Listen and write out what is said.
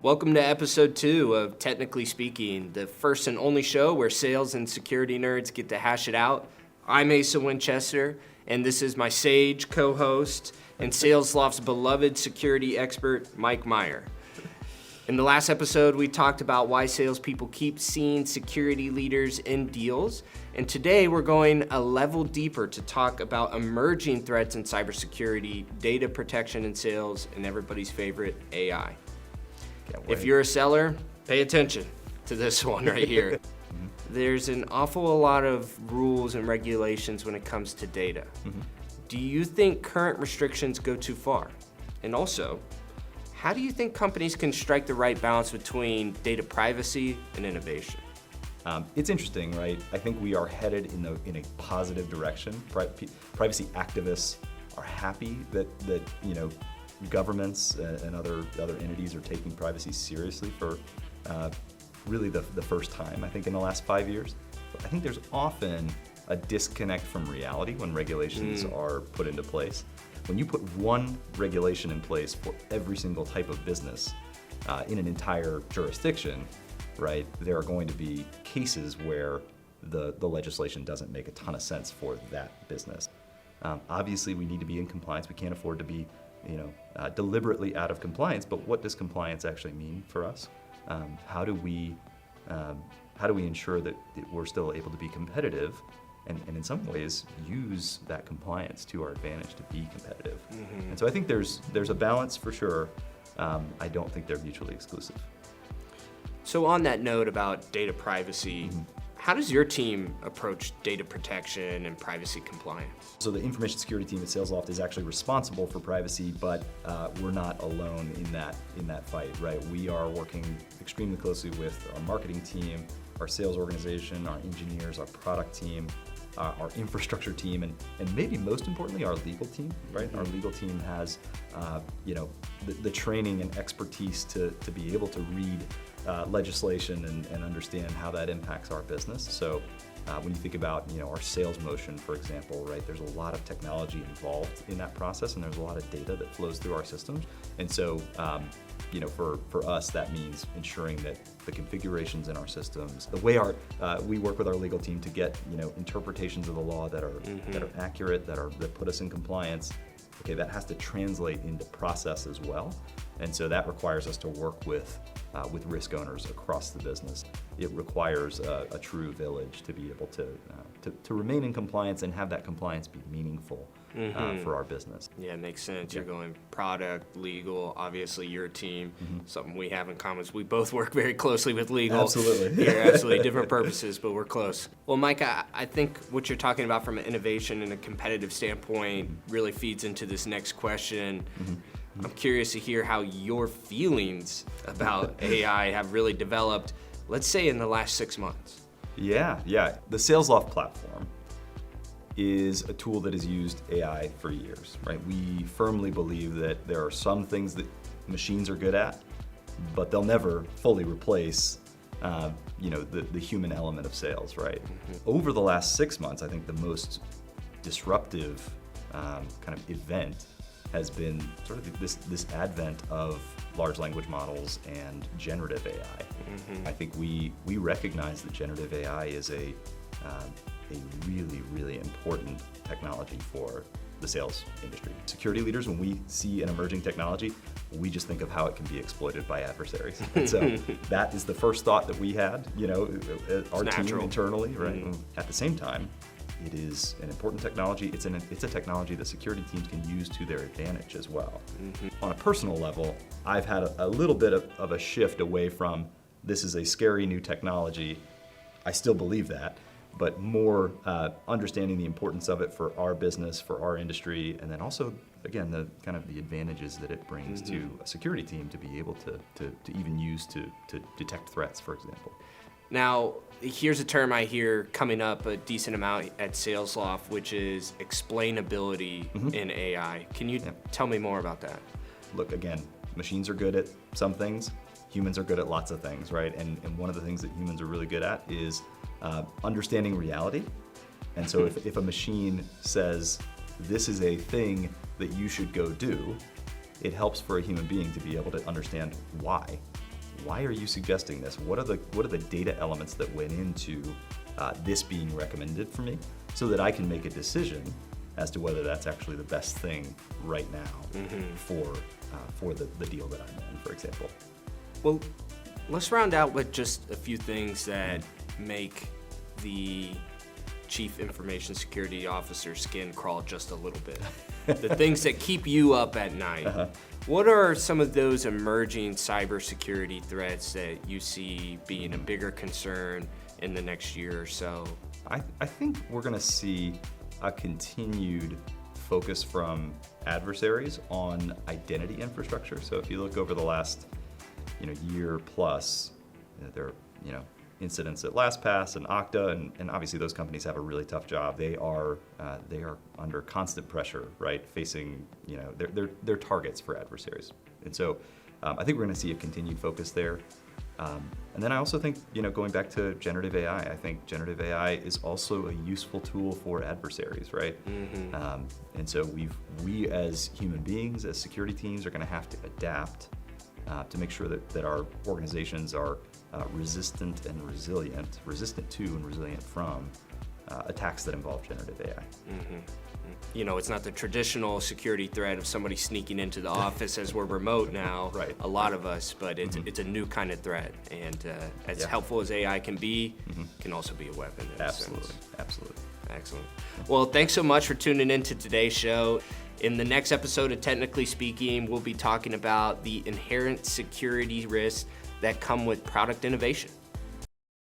Welcome to episode 2 of Technically Speaking, the first and only show where sales and security nerds get to hash it out. I'm Asa Winchester, and this is my sage co-host and Salesloft's beloved security expert, Mike Meyer. In the last episode, we talked about why salespeople keep seeing security leaders in deals, and today we're going a level deeper to talk about emerging threats in cybersecurity, data protection in sales, and everybody's favorite, AI. If you're a seller, pay attention to this one right here. There's an awful lot of rules and regulations when it comes to data. Do you think current restrictions go too far? And also, how do you think companies can strike the right balance between data privacy and innovation? It's interesting, right? I think we are headed in a positive direction. Privacy activists are happy that governments and other entities are taking privacy seriously for really the first time, I think, in the last 5 years. But I think there's often a disconnect from reality when regulations are put into place. When you put one regulation in place for every single type of business in an entire jurisdiction, right, there are going to be cases where the legislation doesn't make a ton of sense for that business. Obviously, we need to be in compliance. We can't afford to be deliberately out of compliance, but what does compliance actually mean for us? How do we ensure that we're still able to be competitive and in some ways use that compliance to our advantage to be competitive? And so I think there's a balance for sure. I don't think they're mutually exclusive. So on that note about data privacy, how does your team approach data protection and privacy compliance? So the information security team at Salesloft is actually responsible for privacy, but we're not alone in that fight, right? We are working extremely closely with our marketing team, our sales organization, our engineers, our product team, our infrastructure team, and maybe most importantly, our legal team, right? Our legal team has the training and expertise to be able to read legislation and understand how that impacts our business. So when you think about our sales motion, for example, right, there's a lot of technology involved in that process, and there's a lot of data that flows through our systems. And so for us, that means ensuring that the configurations in our systems, the way we work with our legal team to get interpretations of the law that are accurate, that put us in compliance. Okay, that has to translate into process as well, and so that requires us to work with risk owners across the business. It requires a true village to be able to remain in compliance and have that compliance be meaningful for our business. Yeah, it makes sense. You're going product, legal, obviously your team. Something we have in common is we both work very closely with legal. Absolutely. Here, absolutely different purposes, but we're close. Well, Mike, I think what you're talking about from an innovation and a competitive standpoint really feeds into this next question. I'm curious to hear how your feelings about AI have really developed, let's say, in the last 6 months. Yeah. The Salesloft platform is a tool that has used AI for years, right? We firmly believe that there are some things that machines are good at, but they'll never fully replace the human element of sales, right? Over the last 6 months, I think the most disruptive kind of event has been sort of this advent of large language models and generative AI. I think we recognize that generative AI is a really, really important technology for the sales industry. Security leaders, when we see an emerging technology, we just think of how it can be exploited by adversaries. And so that is the first thought that we had, our team internally, right? At the same time, it is an important technology. It's a technology that security teams can use to their advantage as well. On a personal level, I've had a little bit of a shift away from this is a scary new technology. I still believe that, but more understanding the importance of it for our business, for our industry, and then also, again, the kind of the advantages that it brings to a security team to be able to even use to detect threats, for example. Now, here's a term I hear coming up a decent amount at Salesloft, which is explainability in AI. Can you tell me more about that? Look, again, machines are good at some things. Humans are good at lots of things, right? And one of the things that humans are really good at is understanding reality. And so if a machine says, this is a thing that you should go do, it helps for a human being to be able to understand why why are you suggesting this? What are the data elements that went into this being recommended for me, so that I can make a decision as to whether that's actually the best thing right now for the deal that I'm in, for example. Well, let's round out with just a few things that make the Chief Information Security Officer's skin crawl just a little bit. The things that keep you up at night. What are some of those emerging cybersecurity threats that you see being a bigger concern in the next year or so? I think we're going to see a continued focus from adversaries on identity infrastructure. So if you look over the last year plus, there are incidents at LastPass and Okta, and obviously those companies have a really tough job. They are under constant pressure, right? Facing they're targets for adversaries, and so I think we're going to see a continued focus there. And then I also think, going back to generative AI, I think generative AI is also a useful tool for adversaries, right? And so we as human beings, as security teams, are going to have to adapt to make sure that our organizations are resistant to and resilient from attacks that involve generative AI. It's not the traditional security threat of somebody sneaking into the office as we're remote now, Right. a lot of us, but it's a new kind of threat. And as helpful as AI can be, can also be a weapon. In a Absolutely, sense. absolutely. Excellent. Well, thanks so much for tuning in to today's show. In the next episode of Technically Speaking, we'll be talking about the inherent security risks that come with product innovation.